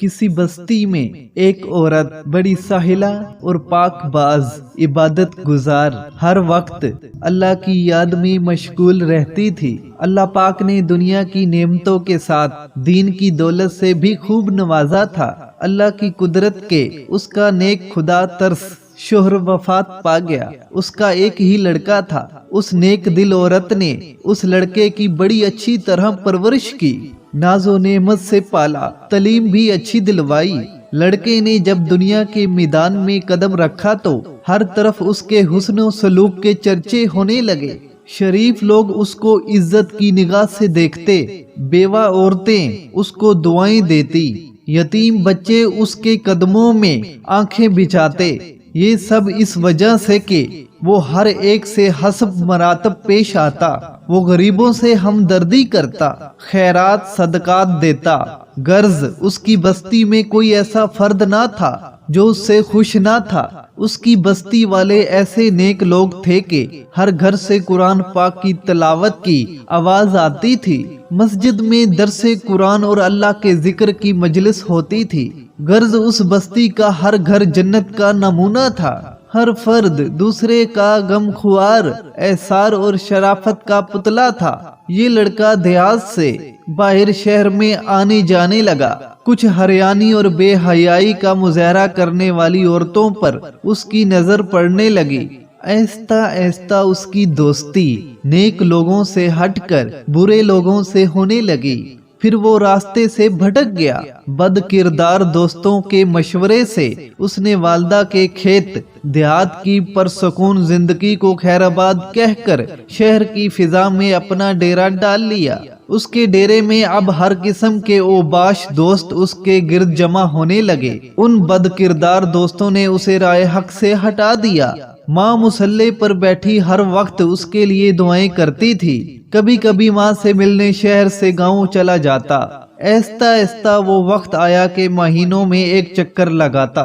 کسی بستی میں ایک عورت بڑی ساحلہ اور پاک باز عبادت گزار ہر وقت اللہ کی یاد میں مشغول رہتی تھی۔ اللہ پاک نے دنیا کی نعمتوں کے ساتھ دین کی دولت سے بھی خوب نوازا تھا۔ اللہ کی قدرت کے اس کا نیک خدا ترس شوہر وفات پا گیا۔ اس کا ایک ہی لڑکا تھا۔ اس نیک دل عورت نے اس لڑکے کی بڑی اچھی طرح پرورش کی، ناز و نعمت سے پالا، تعلیم بھی اچھی دلوائی۔ لڑکے نے جب دنیا کے میدان میں قدم رکھا تو ہر طرف اس کے حسن و سلوک کے چرچے ہونے لگے۔ شریف لوگ اس کو عزت کی نگاہ سے دیکھتے، بیوہ عورتیں اس کو دعائیں دیتی، یتیم بچے اس کے قدموں میں آنکھیں بچھاتے۔ یہ سب اس وجہ سے کہ وہ ہر ایک سے حسب مراتب پیش آتا، وہ غریبوں سے ہمدردی کرتا، خیرات صدقات دیتا۔ غرض اس کی بستی میں کوئی ایسا فرد نہ تھا جو اس سے خوش نہ تھا۔ اس کی بستی والے ایسے نیک لوگ تھے کہ ہر گھر سے قرآن پاک کی تلاوت کی آواز آتی تھی، مسجد میں درس قرآن اور اللہ کے ذکر کی مجلس ہوتی تھی۔ غرض اس بستی کا ہر گھر جنت کا نمونہ تھا۔ ہر فرد دوسرے کا غم خوار، ایثار اور شرافت کا پتلا تھا۔ یہ لڑکا دیہات سے باہر شہر میں آنے جانے لگا۔ کچھ ہریانی اور بے حیائی کا مظاہرہ کرنے والی عورتوں پر اس کی نظر پڑنے لگی۔ آہستہ آہستہ اس کی دوستی نیک لوگوں سے ہٹ کر برے لوگوں سے ہونے لگی۔ پھر وہ راستے سے بھٹک گیا۔ بد کردار دوستوں کے مشورے سے اس نے والدہ کے کھیت دیہات کی پرسکون زندگی کو خیر آباد کہہ کر شہر کی فضا میں اپنا ڈیرا ڈال لیا۔ اس کے ڈیرے میں اب ہر قسم کے اوباش دوست اس کے گرد جمع ہونے لگے۔ ان بد کردار دوستوں نے اسے رائے حق سے ہٹا دیا۔ ماں مصلی پر بیٹھی ہر وقت اس کے لیے دعائیں کرتی تھی۔ کبھی کبھی ماں سے ملنے شہر سے گاؤں چلا جاتا۔ آہستہ آہستہ وہ وقت آیا کہ مہینوں میں ایک چکر لگاتا۔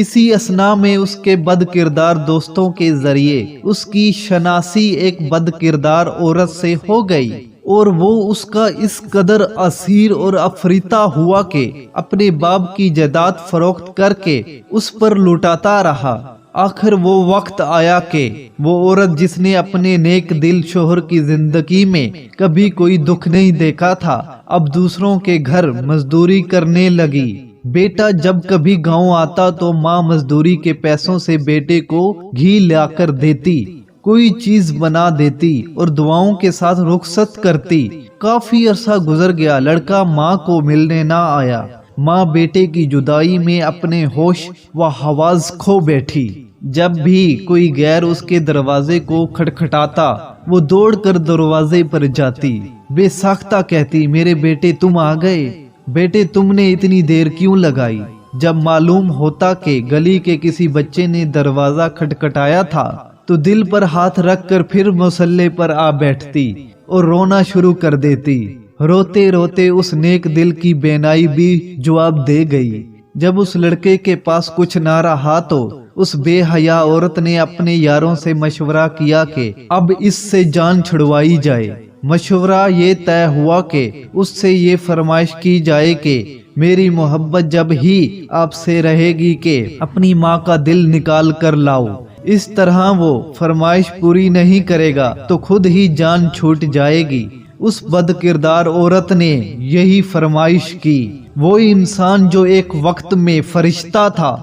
اسی اثنا میں اس کے بد کردار دوستوں کے ذریعے اس کی شناسی ایک بد کردار عورت سے ہو گئی، اور وہ اس کا اس قدر اسیر اور افریطہ ہوا کہ اپنے باپ کی جائیداد فروخت کر کے اس پر لوٹاتا رہا۔ آخر وہ وقت آیا کہ وہ عورت جس نے اپنے نیک دل شوہر کی زندگی میں کبھی کوئی دکھ نہیں دیکھا تھا، اب دوسروں کے گھر مزدوری کرنے لگی۔ بیٹا جب کبھی گاؤں آتا تو ماں مزدوری کے پیسوں سے بیٹے کو گھی لا کر دیتی، کوئی چیز بنا دیتی اور دعاؤں کے ساتھ رخصت کرتی۔ کافی عرصہ گزر گیا، لڑکا ماں کو ملنے نہ آیا۔ ماں بیٹے کی جدائی میں اپنے ہوش و حواس کھو بیٹھی۔ جب بھی کوئی غیر اس کے دروازے کو کھٹکھٹاتا، وہ دوڑ کر دروازے پر جاتی، بے ساختہ کہتی، میرے بیٹے تم آ گئے، بیٹے تم نے اتنی دیر کیوں لگائی؟ جب معلوم ہوتا کہ گلی کے کسی بچے نے دروازہ کھٹکھٹایا تھا تو دل پر ہاتھ رکھ کر پھر مصلی پر آ بیٹھتی اور رونا شروع کر دیتی۔ روتے روتے اس نیک دل کی بینائی بھی جواب دے گئی۔ جب اس لڑکے کے پاس کچھ نہ رہا تو اس بے حیا عورت نے اپنے یاروں سے مشورہ کیا کہ اب اس سے جان چھڑوائی جائے۔ مشورہ یہ طے ہوا کہ اس سے یہ فرمائش کی جائے کہ میری محبت جب ہی آپ سے رہے گی کہ اپنی ماں کا دل نکال کر لاؤ۔ اس طرح وہ فرمائش پوری نہیں کرے گا تو خود ہی جان چھوٹ جائے گی۔ اس بد کردار عورت نے یہی فرمائش کی۔ وہ انسان جو ایک وقت میں فرشتہ تھا،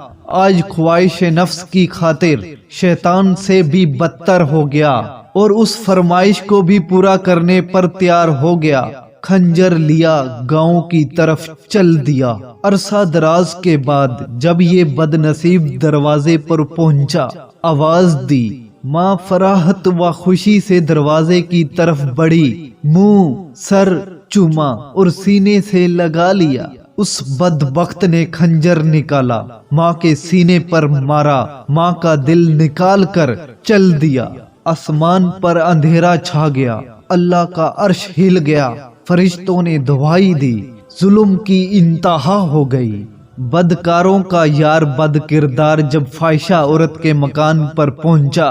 آج خواہش نفس کی خاطر شیطان سے بھی بدتر ہو گیا اور اس فرمائش کو بھی پورا کرنے پر تیار ہو گیا۔ خنجر لیا، گاؤں کی طرف چل دیا۔ عرصہ دراز کے بعد جب یہ بد نصیب دروازے پر پہنچا، آواز دی۔ ماں فراحت و خوشی سے دروازے کی طرف بڑھی، منہ سر چوما اور سینے سے لگا لیا۔ اس بدبخت نے خنجر نکالا، ماں کے سینے پر مارا، ماں کا دل نکال کر چل دیا۔ آسمان پر اندھیرا چھا گیا، اللہ کا عرش ہل گیا، فرشتوں نے دعائی دی، ظلم کی انتہا ہو گئی۔ بدکاروں کا یار بد کردار جب فاحشہ عورت کے مکان پر پہنچا